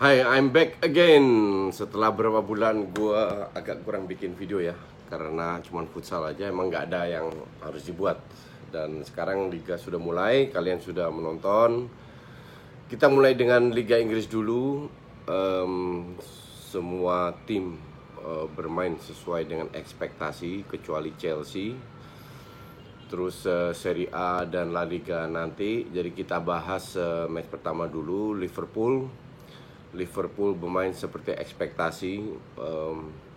Hai, I'm back again. Setelah berapa bulan gue agak kurang bikin video ya, karena cuman futsal aja, emang nggak ada yang harus dibuat. Dan sekarang Liga sudah mulai, kalian sudah menonton. Kita mulai dengan Liga Inggris dulu. Semua tim bermain sesuai dengan ekspektasi, kecuali Chelsea. Terus Serie A dan La Liga nanti. Jadi kita bahas match pertama dulu, Liverpool bermain seperti ekspektasi,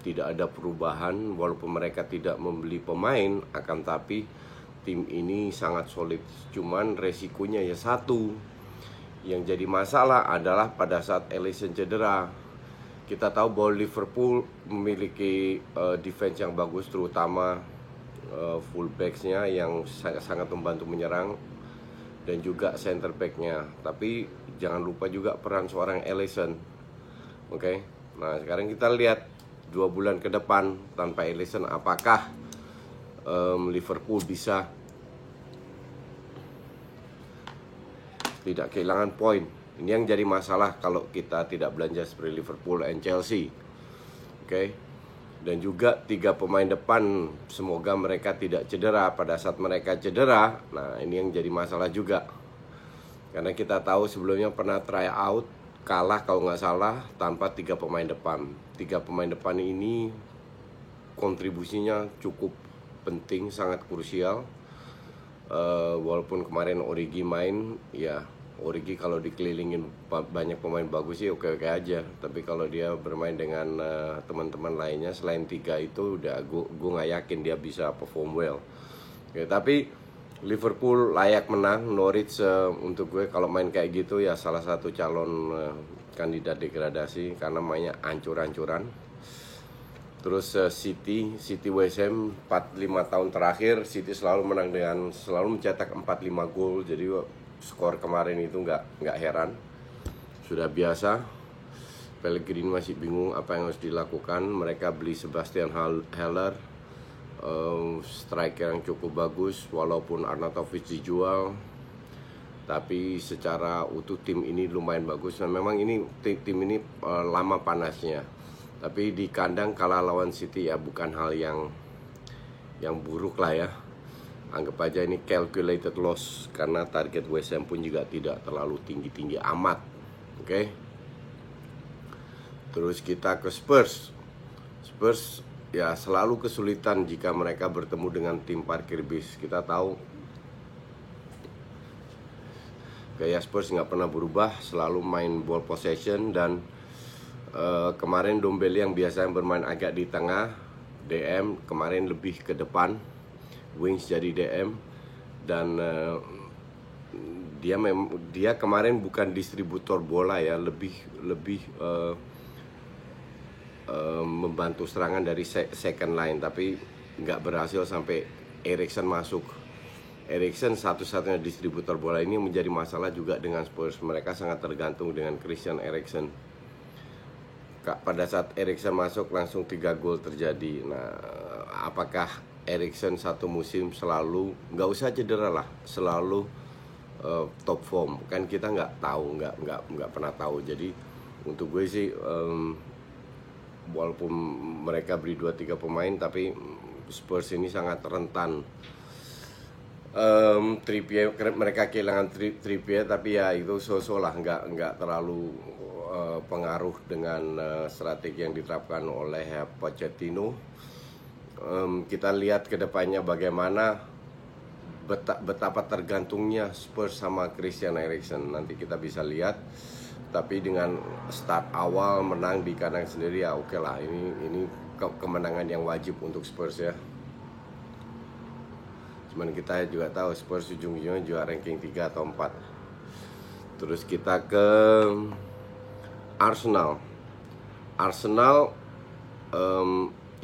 tidak ada perubahan walaupun mereka tidak membeli pemain, akan tapi tim ini sangat solid. Cuman resikonya ya satu, yang jadi masalah adalah pada saat Alisson cedera. Kita tahu bahwa Liverpool memiliki defense yang bagus, terutama fullbacksnya yang sangat membantu menyerang, dan juga center backnya. Tapi jangan lupa juga peran seorang Alisson. Oke. Nah, sekarang kita lihat 2 bulan ke depan tanpa Alisson, apakah Liverpool bisa tidak kehilangan poin. Ini yang jadi masalah kalau kita tidak belanja seperti Liverpool and Chelsea. Oke. Dan juga 3 pemain depan, semoga mereka tidak cedera. Pada saat mereka cedera, nah ini yang jadi masalah juga. Karena kita tahu sebelumnya pernah try out, kalah kalau nggak salah tanpa 3 pemain depan. 3 pemain depan ini kontribusinya cukup penting, sangat krusial. Walaupun kemarin Origi main, ya Origi kalau dikelilingin banyak pemain bagus sih oke-oke aja. Tapi kalau dia bermain dengan teman-teman lainnya selain 3 itu, udah gue nggak yakin dia bisa perform well. Oke, tapi Liverpool layak menang. Norwich untuk gue kalau main kayak gitu ya salah satu calon kandidat degradasi karena mainnya ancur-ancuran. Terus City West Ham 4-5 tahun terakhir City selalu menang dengan selalu mencetak 4-5 gol. Jadi skor kemarin itu nggak heran, sudah biasa. Pellegrini masih bingung apa yang harus dilakukan. Mereka beli Sebastian Haller, striker yang cukup bagus, walaupun Arnautovic dijual. Tapi secara utuh tim ini lumayan bagus. Dan memang ini tim ini lama panasnya. Tapi di kandang kalah lawan City ya bukan hal yang buruk lah ya. Anggap aja ini calculated loss, karena target West Ham pun juga tidak terlalu tinggi-tinggi amat. Oke. Terus kita ke Spurs ya selalu kesulitan jika mereka bertemu dengan tim parkir bis. Kita tahu gaya Spurs nggak pernah berubah, selalu main ball possession. Dan kemarin Dombele yang biasanya bermain agak di tengah, DM, kemarin lebih ke depan, wings jadi DM. Dan dia kemarin bukan distributor bola ya, lebih membantu serangan dari second line, tapi nggak berhasil sampai Eriksen masuk. Eriksen satu-satunya distributor bola. Ini menjadi masalah juga dengan Spurs. Mereka sangat tergantung dengan Christian Eriksen. Pada saat Eriksen masuk langsung 3 gol terjadi. Nah, apakah Eriksen satu musim selalu, nggak usah cedera lah, selalu top form? Kan kita nggak tahu, nggak pernah tahu. Jadi untuk gue sih, walaupun mereka beli 2-3 pemain, tapi Spurs ini sangat rentan. Trippier, mereka kehilangan Trippier, tapi ya itu so-so lah, nggak terlalu pengaruh dengan strategi yang diterapkan oleh Pochettino. Kita lihat ke depannya bagaimana betapa tergantungnya Spurs sama Christian Eriksen. Nanti kita bisa lihat. Tapi dengan start awal menang di kandang sendiri ya oke lah. Ini kemenangan yang wajib untuk Spurs ya. Cuman kita juga tahu Spurs ujung-ujungnya juga ranking 3 atau 4. Terus kita ke Arsenal,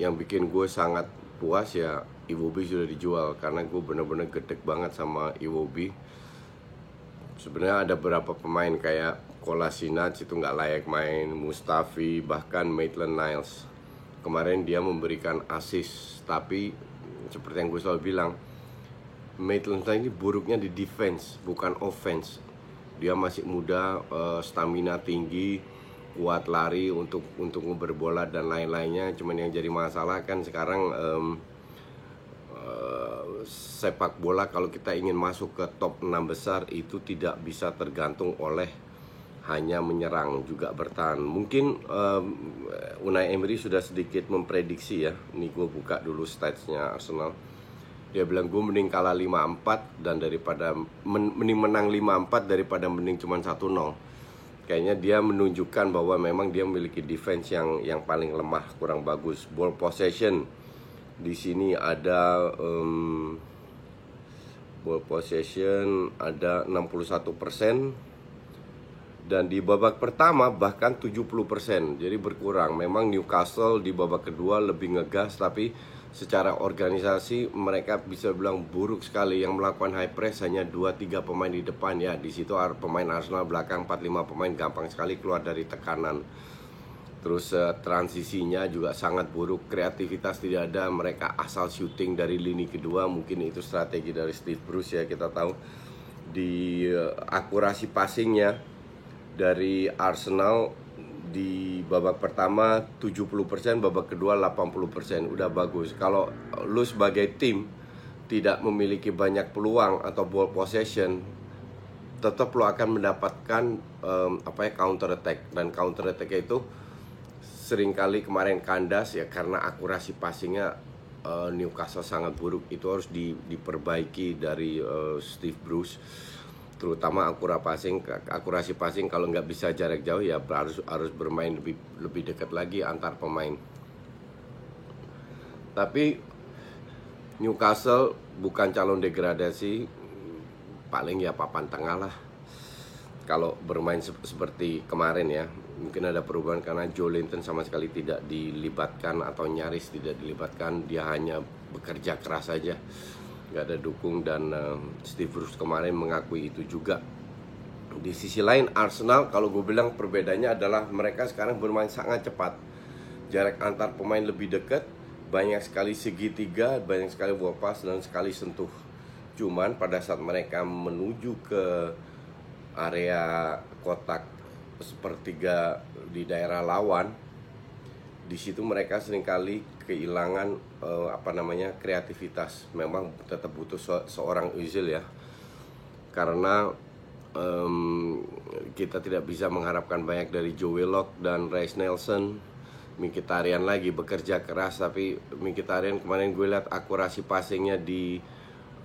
yang bikin gue sangat puas ya, Iwobi sudah dijual. Karena gue bener-bener gedek banget sama Iwobi. Sebenarnya ada beberapa pemain kayak Kolasinac itu nggak layak main, Mustafi, bahkan Maitland-Niles. Kemarin dia memberikan assist, tapi seperti yang gue selalu bilang, Maitland-Niles ini buruknya di defense, bukan offense. Dia masih muda, stamina tinggi, kuat lari untuk berbola dan lain-lainnya. Cuman yang jadi masalah kan sekarang sepak bola kalau kita ingin masuk ke top 6 besar itu tidak bisa tergantung oleh hanya menyerang, juga bertahan. Mungkin Unai Emery sudah sedikit memprediksi ya. Ini gue buka dulu statsnya Arsenal. Dia bilang gue mending kalah 5-4 dan daripada mending menang 5-4 daripada mending cuma 1-0. Kayaknya dia menunjukkan bahwa memang dia memiliki defense yang paling lemah, kurang bagus. Ball possession di sini ada ball possession ada 61%. Dan di babak pertama bahkan 70%, jadi berkurang. Memang Newcastle di babak kedua lebih ngegas, tapi secara organisasi mereka bisa bilang buruk sekali. Yang melakukan high press hanya 2-3 pemain di depan ya. Di situ pemain Arsenal belakang 4-5 pemain gampang sekali keluar dari tekanan. Terus transisinya juga sangat buruk, kreativitas tidak ada, mereka asal syuting dari lini kedua. Mungkin itu strategi dari Steve Bruce ya, kita tahu. Di akurasi passingnya dari Arsenal di babak pertama 70%, babak kedua 80%, udah bagus. Kalau lu sebagai tim tidak memiliki banyak peluang atau ball possession, tetap lu akan mendapatkan counter attack. Dan counter attack itu seringkali kemarin kandas ya karena akurasi passingnya Newcastle sangat buruk. Itu harus diperbaiki dari Steve Bruce, terutama akurasi passing. Kalau nggak bisa jarak jauh ya harus bermain lebih dekat lagi antar pemain. Tapi Newcastle bukan calon degradasi, paling ya papan tengah lah kalau bermain seperti kemarin ya. Mungkin ada perubahan karena Joelinton sama sekali tidak dilibatkan atau nyaris tidak dilibatkan. Dia hanya bekerja keras saja, nggak ada dukung, dan Steve Bruce kemarin mengakui itu juga. Di sisi lain Arsenal, kalau gue bilang perbedaannya adalah mereka sekarang bermain sangat cepat, jarak antar pemain lebih dekat, banyak sekali segitiga, banyak sekali ball pass dan sekali sentuh. Cuman pada saat mereka menuju ke area kotak sepertiga di daerah lawan, di situ mereka seringkali kehilangan kreativitas. Memang tetap butuh seorang Özil ya, karena kita tidak bisa mengharapkan banyak dari Joe Willock dan Reiss Nelson. Mkhitaryan lagi bekerja keras, tapi Mkhitaryan kemarin gue lihat akurasi passingnya di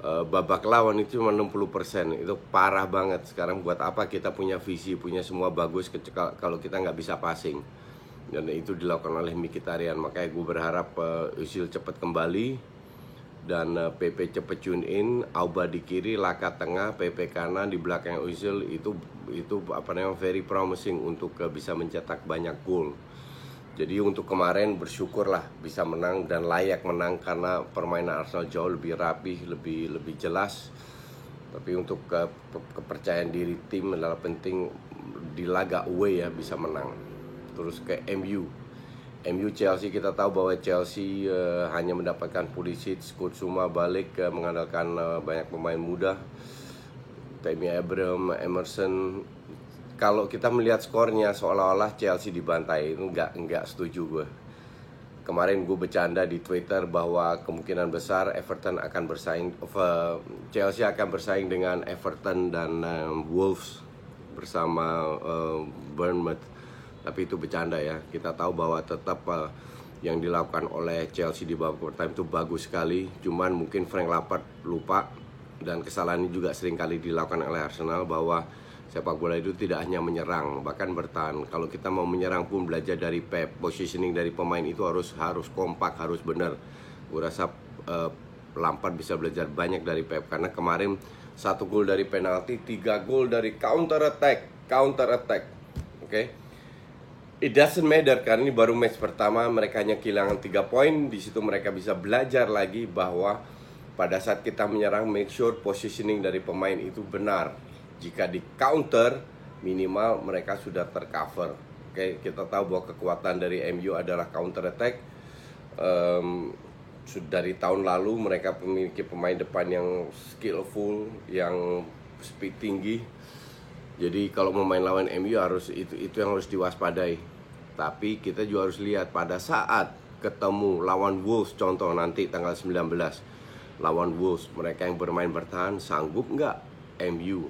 babak lawan itu cuma 60%. Itu parah banget. Sekarang buat apa kita punya visi, punya semua bagus kalau kita nggak bisa passing. Dan itu dilakukan oleh Mkhitaryan. Makanya gue berharap Özil cepat kembali dan PP cepat tune in. Auba di kiri, Laka tengah, PP kanan, di belakang Özil. Itu very promising untuk bisa mencetak banyak gol. Jadi untuk kemarin bersyukurlah bisa menang dan layak menang karena permainan Arsenal jauh lebih rapih, lebih jelas. Tapi untuk kepercayaan diri tim adalah penting di laga away ya, bisa menang. Terus ke MU Chelsea, kita tahu bahwa Chelsea hanya mendapatkan Pulisic, Kutsuma balik, mengandalkan banyak pemain muda, Tammy Abraham, Emerson. Kalau kita melihat skornya seolah-olah Chelsea dibantai, itu enggak setuju gue. Kemarin gue bercanda di Twitter bahwa kemungkinan besar Chelsea akan bersaing dengan Everton dan Wolves bersama Bournemouth. Tapi itu bercanda ya. Kita tahu bahwa tetap yang dilakukan oleh Chelsea di babak pertama itu bagus sekali. Cuman mungkin Frank Lampard lupa, dan kesalahan ini juga sering kali dilakukan oleh Arsenal, bahwa sepak bola itu tidak hanya menyerang, bahkan bertahan. Kalau kita mau menyerang pun belajar dari Pep. Positioning dari pemain itu harus kompak, harus benar. Gue rasa Lampard bisa belajar banyak dari Pep, karena kemarin 1 gol dari penalti, 3 gol dari counter attack. Oke. It doesn't matter karena ini baru match pertama, mereka hanya kehilangan 3 poin. Di situ mereka bisa belajar lagi bahwa pada saat kita menyerang, make sure positioning dari pemain itu benar. Jika di counter, minimal mereka sudah tercover. Oke, kita tahu bahwa kekuatan dari MU adalah counter attack. Dari tahun lalu mereka memiliki pemain depan yang skillful, yang speed tinggi. Jadi kalau mau main lawan MU harus itu yang harus diwaspadai. Tapi kita juga harus lihat pada saat ketemu lawan Wolves, contoh nanti tanggal 19 lawan Wolves, mereka yang bermain bertahan sanggup nggak MU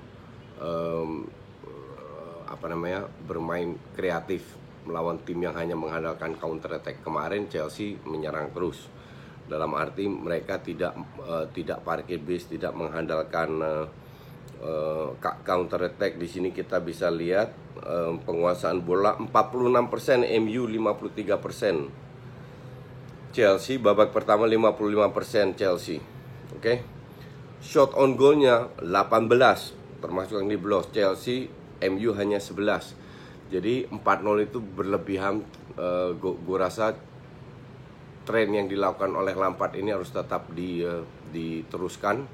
bermain kreatif melawan tim yang hanya mengandalkan counter attack. Kemarin Chelsea menyerang terus, dalam arti mereka tidak parkir base, tidak mengandalkan counter attack. Di sini kita bisa lihat penguasaan bola 46%, MU 53%. Chelsea babak pertama 55% Chelsea. Oke. Shot on goalnya 18, termasuk yang di block. Chelsea, MU hanya 11. Jadi 4-0 itu berlebihan. Gue rasa tren yang dilakukan oleh Lampard ini harus tetap diteruskan,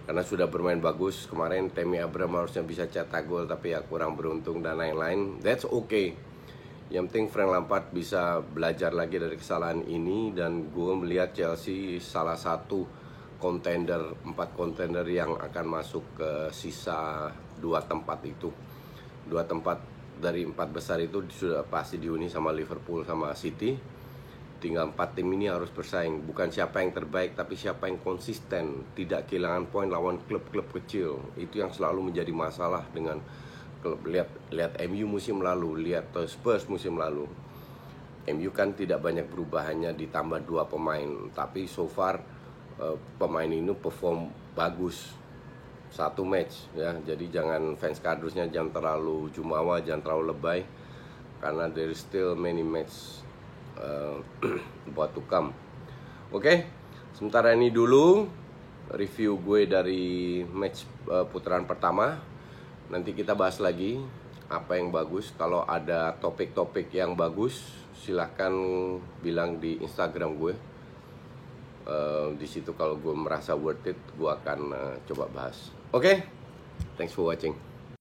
karena sudah bermain bagus. Kemarin Tammy Abraham harusnya bisa cetak gol, tapi ya kurang beruntung dan lain-lain. That's okay. Yang penting Frank Lampard bisa belajar lagi dari kesalahan ini. Dan gue melihat Chelsea salah satu kontender, 4 kontender yang akan masuk ke sisa 2 tempat itu. 2 tempat dari 4 besar itu sudah pasti dihuni sama Liverpool sama City. Tinggal 4 tim ini harus bersaing. Bukan siapa yang terbaik, tapi siapa yang konsisten, tidak kehilangan poin lawan klub-klub kecil. Itu yang selalu menjadi masalah dengan klub. Lihat MU musim lalu, lihat Spurs musim lalu. MU kan tidak banyak berubah, hanya ditambah 2 pemain, tapi so far pemain ini perform bagus 1 match ya. Jadi jangan fans kardusnya jangan terlalu jumawa, jangan terlalu lebay, karena there is still many match buat to come. Oke, sementara ini dulu review gue dari match putaran pertama. Nanti kita bahas lagi apa yang bagus. Kalau ada topik-topik yang bagus, silahkan bilang di Instagram gue. Di situ kalau gue merasa worth it, gue akan coba bahas. Oke, thanks for watching.